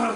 Ơi,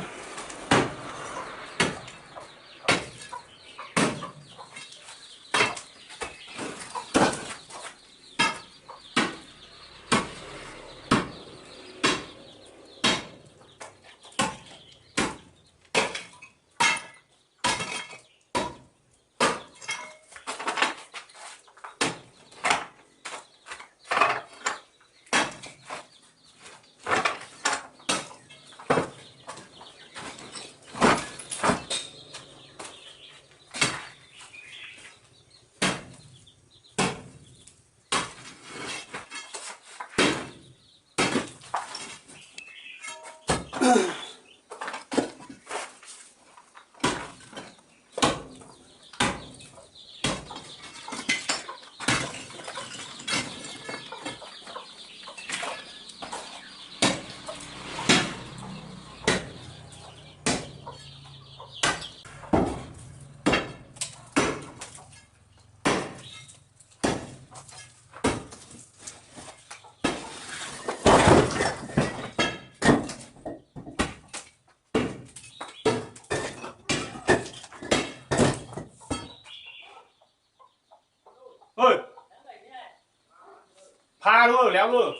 pha luôn, léo luôn,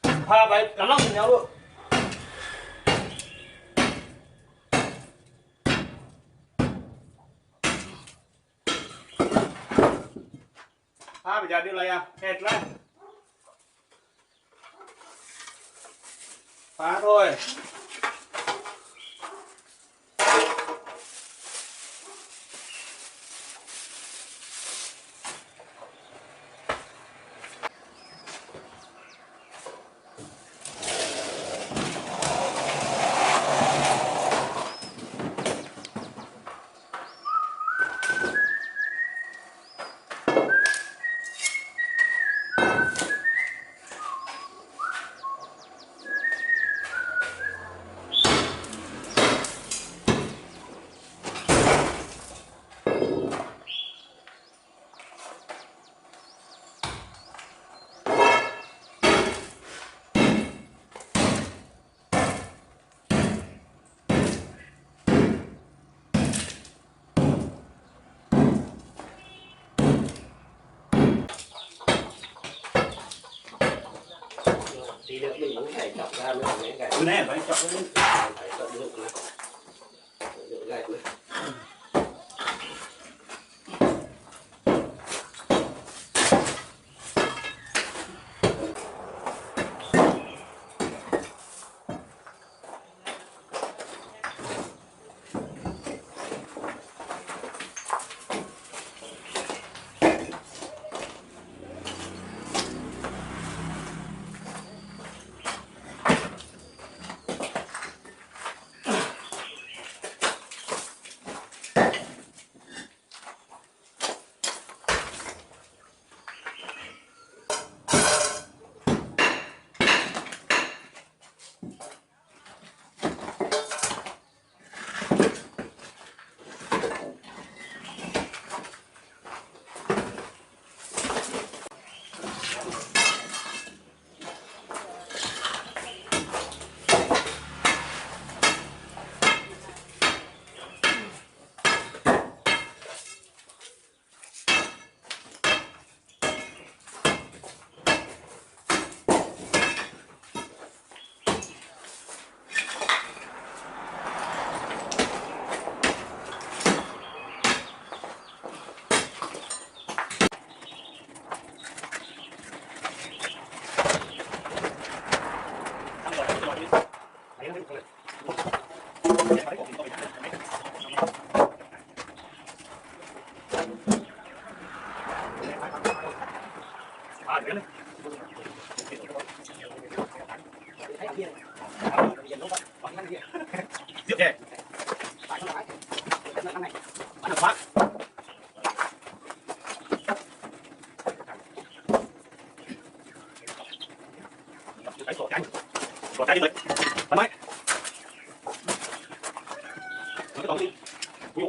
pha phải cắn lóc léo luôn. Pha bây giờ đi lấy à, hệt lên, phá thôi. Tí nữa mình cũng phải chọc ra mới phải gạch. Cái này phải chọc lên. Phải chọc được nữa. Được gạch nữa. Tiếp kìa. Bắn được quá. Cái sổ cháy. Sổ cháy đi đấy. Bắn máy. Nó cái tóm đi. Ui.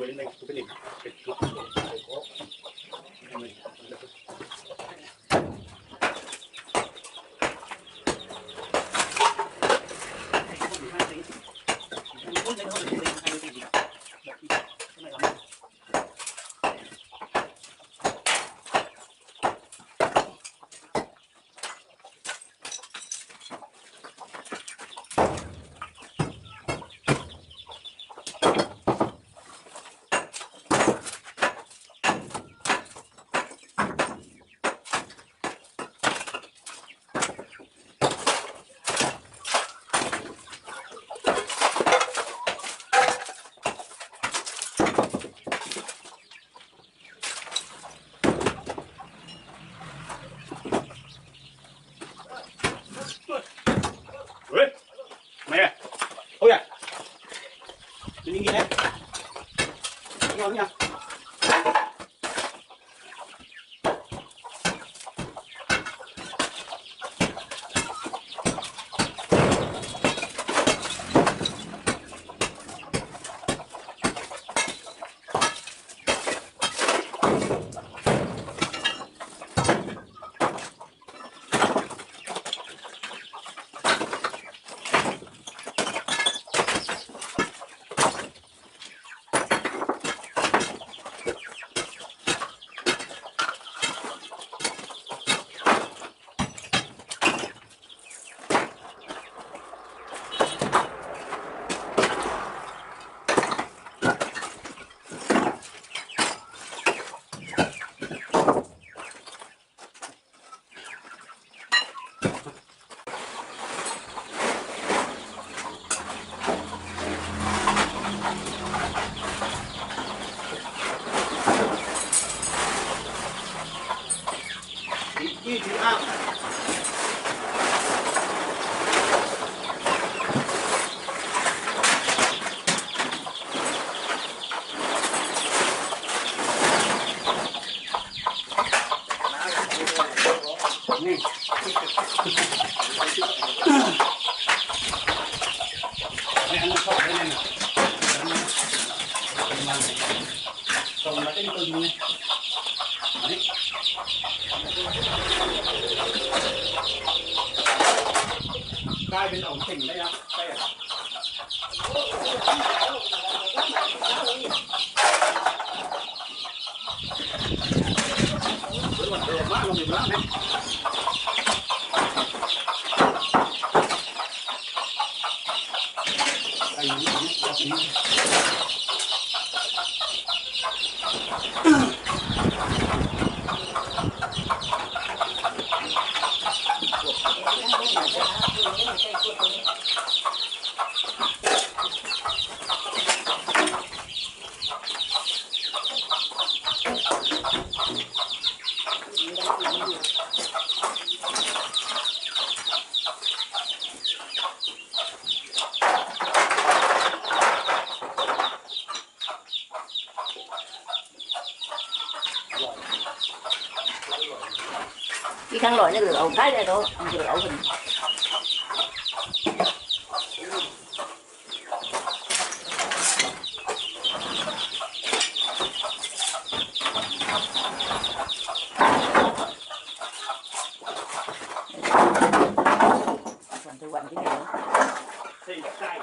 เลยในตัวเป็นเองเป็นล็อกได้เป็นของสิ่งได้ครับใช่วันเดิมมากเราเป็นร้านเนี่ยไอ้นี่เราเป็นđi khăn lội nó được ổn cái này thôi không được ổn mình quanh cái này thì sai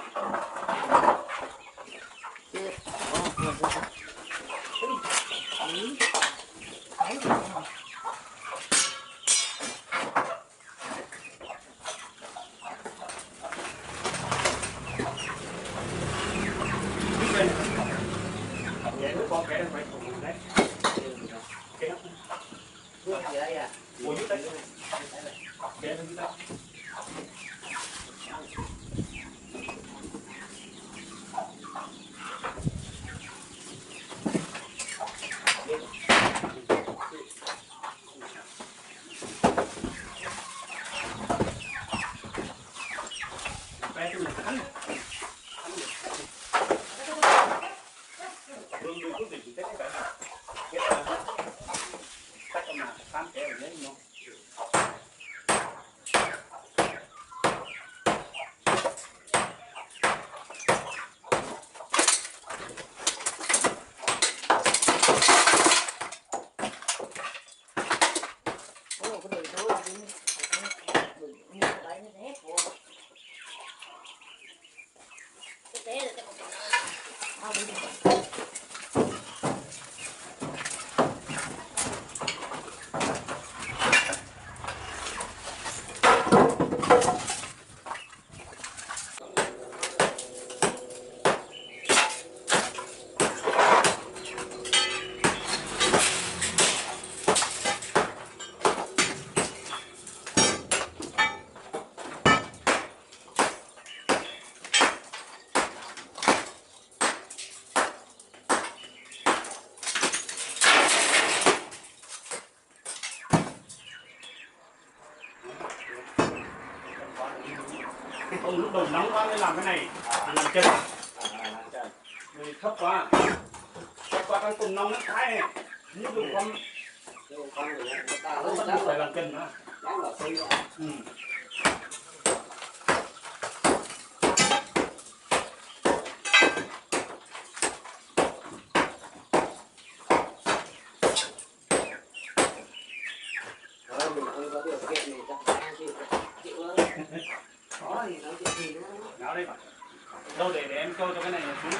Ông lúc đầu nóng quá mới làm cái này, làm chân. Rồi thấp quá cái cùng nóng nó thái này. Như dùng con nó phải làm chân nữa. Ừ. Nào đây bạn. Đâu để em cho cái này xuống.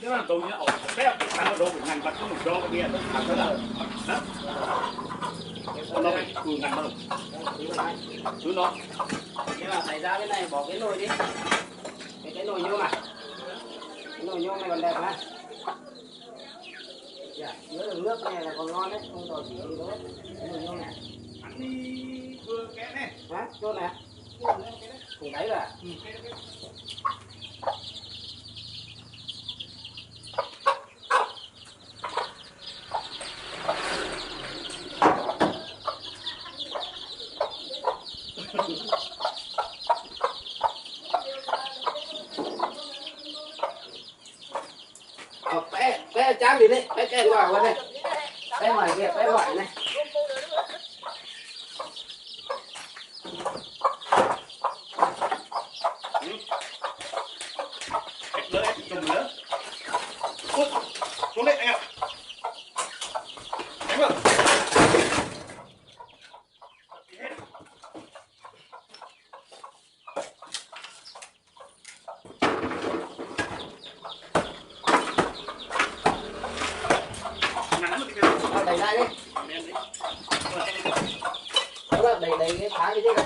Thế mà tôi nhớ ổn phép ăn đồ của ngành vật có một đô cái kia tôi ăn cái là đó nó phải cùi ngành đâu cứ nó Nhưng mà thầy ra cái này bỏ cái nồi đi, cái nồi nhôm à, cái nồi nhôm này còn đẹp mà. Dạ, nhớ được nước này là còn ngon đấy, không còn gì đâu đấy. Cái nồi nhôm này ăn đi vừa kén này hả, chốt này cùng đấy là bé trắng đi đấy, bé cái vào đây, bé ngoài kia, bé gọi này. lớn em chồng lớn xuống đây anh ạ đánh vào lại đi. Đó là đẩy cái phá cái này.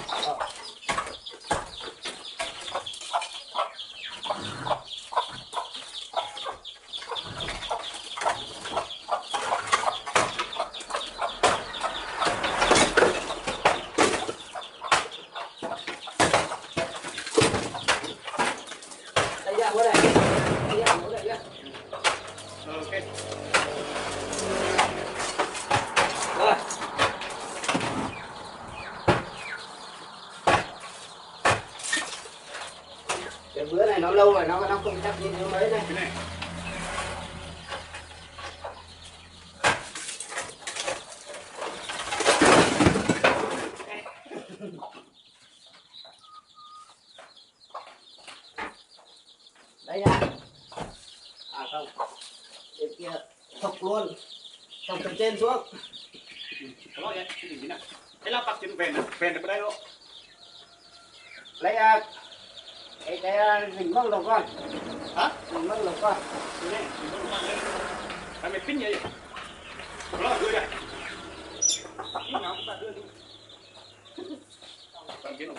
Đây ra bữa này. Đây ra bữa này nhá. Ok. Rồi. Cái bữa này nó lâu rồi nó không chắc như thế mấy này. Cái này. Đây nha. À không. Bên kia thọc luôn. Thọc từ trên xuống. Có vậy. Cái gì nè. Cái lá bạc trên vèn được đây luôn. Lấy cái hình măng lồng con. Hả? Hình măng lồng con. Cái này. Cái mày pin vậy. Có đưa đây. Cái nào cũng ta đưa đi. Cầm cái nồi.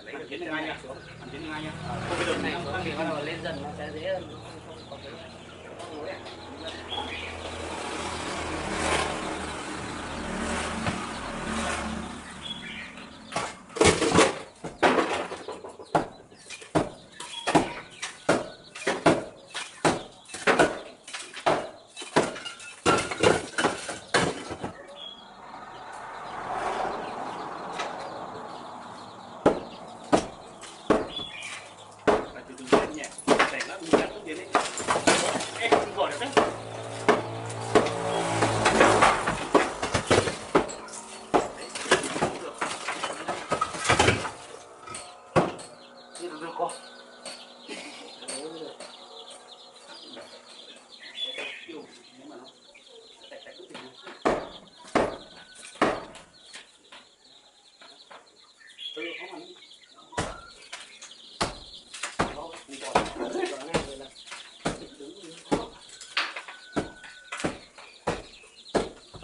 Lấy được đến ngay nha. Đến ngay nha. Không cái đường này Không thì bắt đầu lên dần nó sẽ dễ hơn. Không có cái không đấy.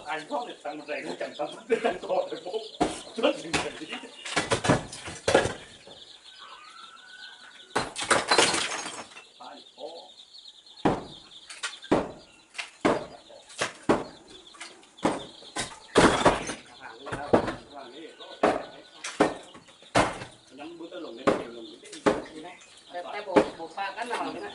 Anh không được tăng một giày nó chẳng tăng mất tăng cỏ rồi bố chết mình gì ai có nhắm bữa tới lồng lên nhiều lồng cái gì này Cái bộ pha cắt nào thế này.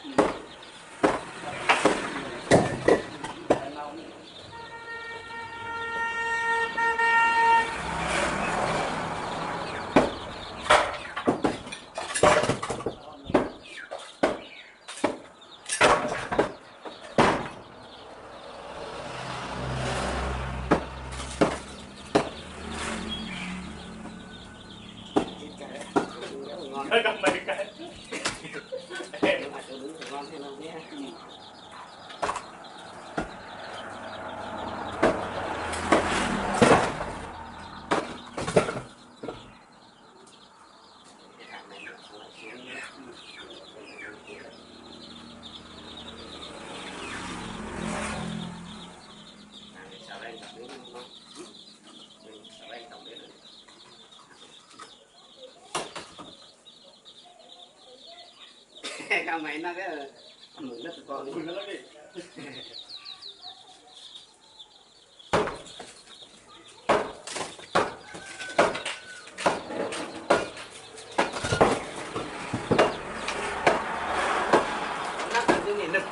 cái cầm mày cái Cái máy nó cái mực đất con Ui, nó đi. nó cần cái gì lực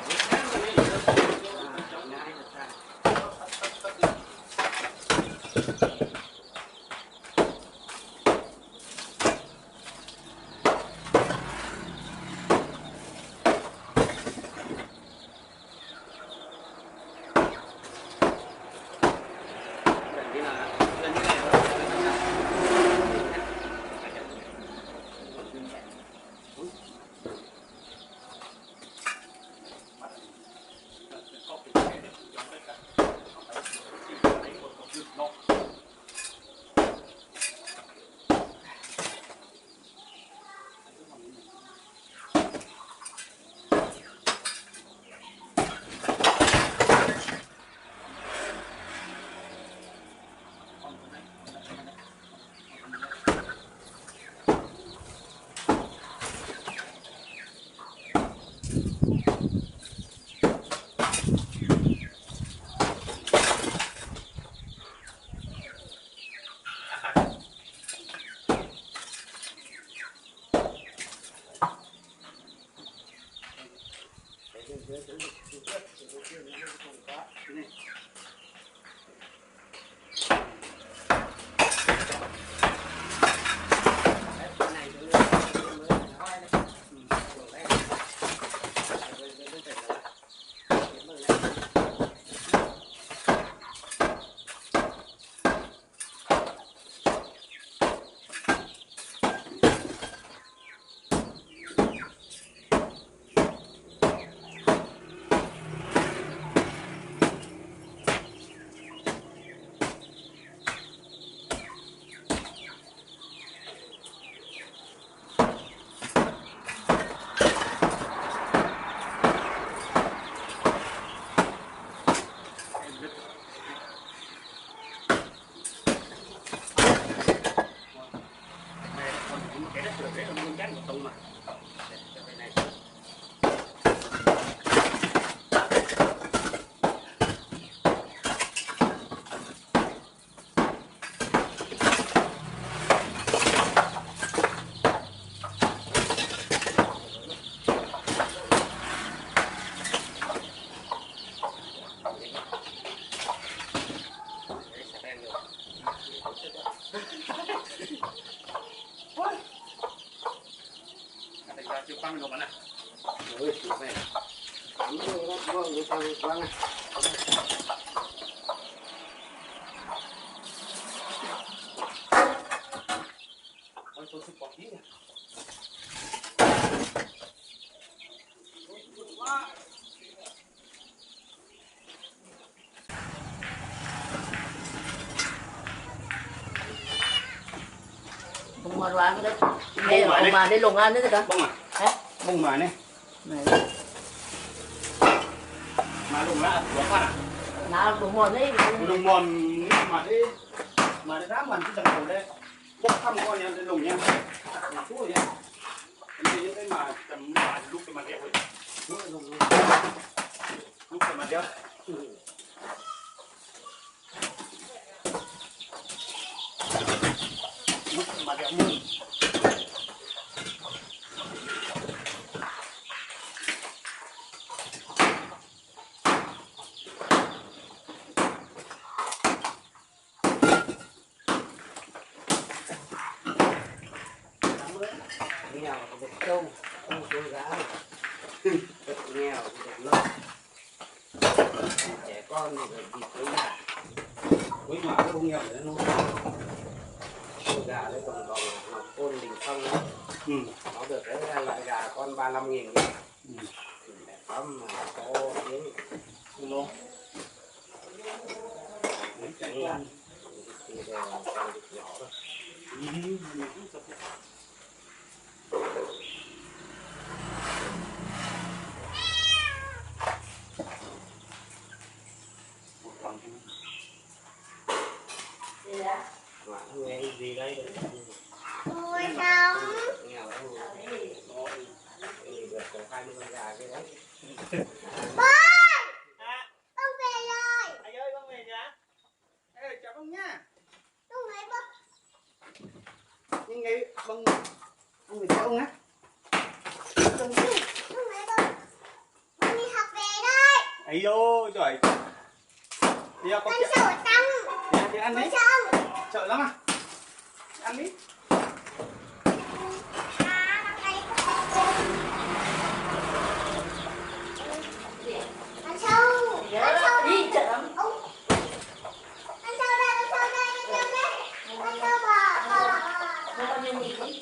cái đất được đấy là muốn chán một tông mà. Chưa quăng được bạn ạ. Rồi, về. Cảm ơn các bạn đã theo dõi. Tôi sẽ bỏ tí nha. Bông mà đoán cái đấy. Đây là ông bà đây lồng ăn đấy cả. Bông à? Hả? Bông mà này. Này. Mà lồng lá của con à? Nào bông mòn đấy. Lồng mòn mà để đá mòn cái tầng đây. Bốc thăm coi nha, lồng nha. Chú rồi nha. Đây những cái mà tầm lúc cái mặt đẹp ấy. Lúc cái mặt đẹp. Lúc cái mặt đẹp mừng. Nghèo thì được trâu, không trâu gà. Rất nghèo thì được lợn. Trẻ con thì được vịt với gà. Với mà cái không nghèo để nó Trâu gà đấy còn còn Ngọc Côn Đình Phong đó. Nó được cái loại gà con 35.000 nghìn. Để phẩm mà có tiếng luôn. trắng lạ. Thì đều là con vịt nhỏ thôi. Mà nghe gì đây? Ôi sao? Nghèo lắm. Thì được 20 con gà cái đấy. Bố! Con về rồi. Anh ơi, con về nhà. Ê, chào con nha. Con thấy bố. Nhưng ngày con về theo ông á. Con thấy bố. Con đi học về đây. Ấy vô, trời. Đi con Con sợ tăng. đi ăn đi. Con Sợ lắm à? Ăn đi. Ăn sâu. Ăn sâu Đi đây. chợ lắm. Ăn sâu đây. Ăn sâu đây. Ăn sâu đây. Ăn sâu bò. Không bao nhiêu nhịp đi.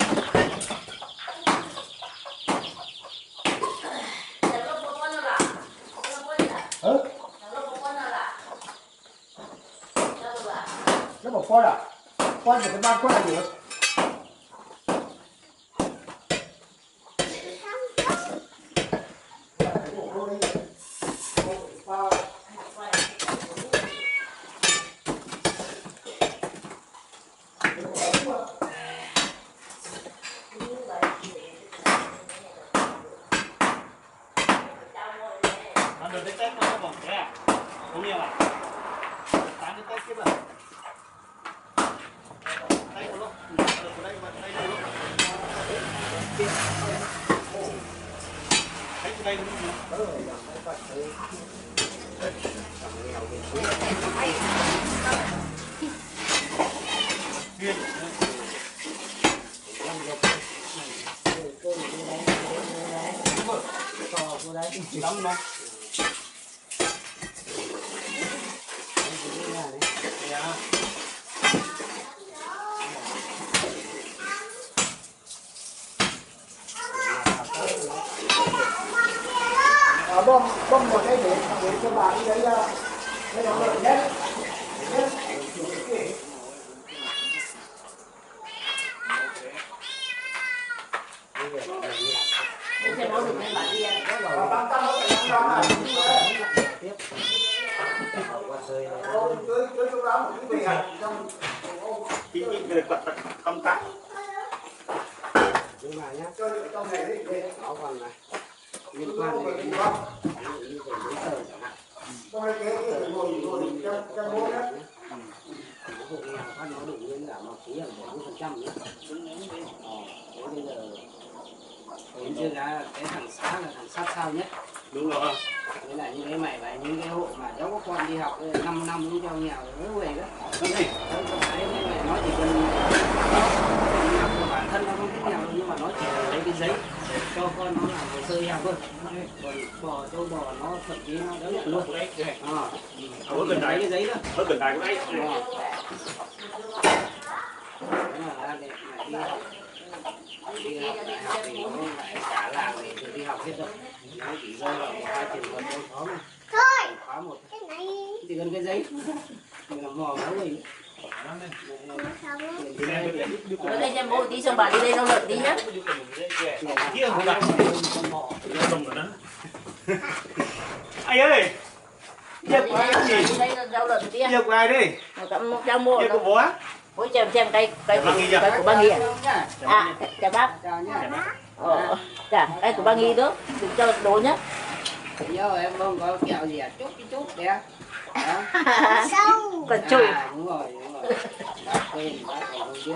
Nó bảo con à? Con phải cái ba con là được. Ăn được cái tép nó không thế à? Không nhiều à? Tán cái tép kia mà. Đây một lúc. Được ở đây mà đây một lúc. Thấy từ đây đúng không? có chơi nghèo thì xuống Hiên. Lắm không? Dạ. bơm một cái điện cho bà đi đấy ra cái động lực nhất Để xem có được cái bạn đi ăn. Chỉ về quật công tác. nhưng mà nhá nó còn này liên quan đến giấy tờ chẳng hạn hộ nghèo phát nó đủ nguyên cả một phí là 40% nữa. Thế bây giờ đến chưa ra cái thằng xã là thằng sát sao nhất. Đúng rồi. Thế là những cái mày và những cái hộ mà cháu có con đi học 5 năm cũng cho nghèo nó về đó. Đấy mày nói chỉ cần của bản thân nó không thích nghèo nhưng mà nó chỉ là lấy cái giấy để cho con nó làm hồ sơ nghèo thôi. Còn bò trâu bò nó thậm chí nó đỡ nhận luôn. Ở gần đây cái giấy đó. ở gần đây của đấy. Thế là để mày đi học đại học thì nó lại cả làng thì đi học hết rồi. Nó chỉ rơi vào một hai trường hợp đâu khó mà. Thôi, Khóa một cái này chỉ cần cái giấy mình làm mò máu mình. Ở đây xem bố tí xong bà đi đây đâu lợn tí nhá. Kia không đặt. Không rồi đó. Ai ơi. Giật Đi ai gì? đây đâu lợn tí. Giật ai đi? Cầm một trăm mua. Giật của bố á? Bố xem cây của ba Nghi à? À, chào bác. Chào nhá. Chà, cây của ba Nghi nữa, đừng cho đồ nhé. Giờ em không có kẹo gì à? Chút kìa. Đó. sâu. Còn chui. À, đúng rồi. Bác quên, bác còn không biết.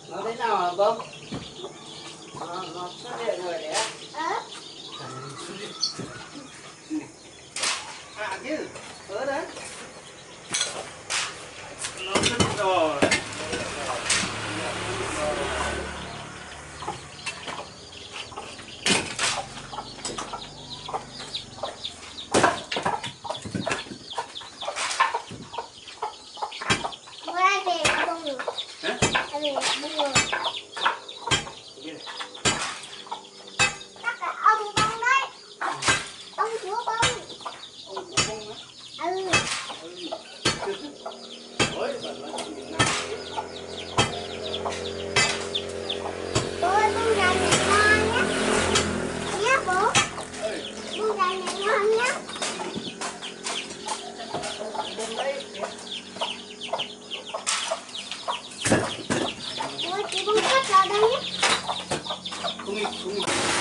Nó thế nào hả bông? Nó xuất hiện rồi đấy á. À chứ, đấy. Nó rất rồi. Ừ. Không đi.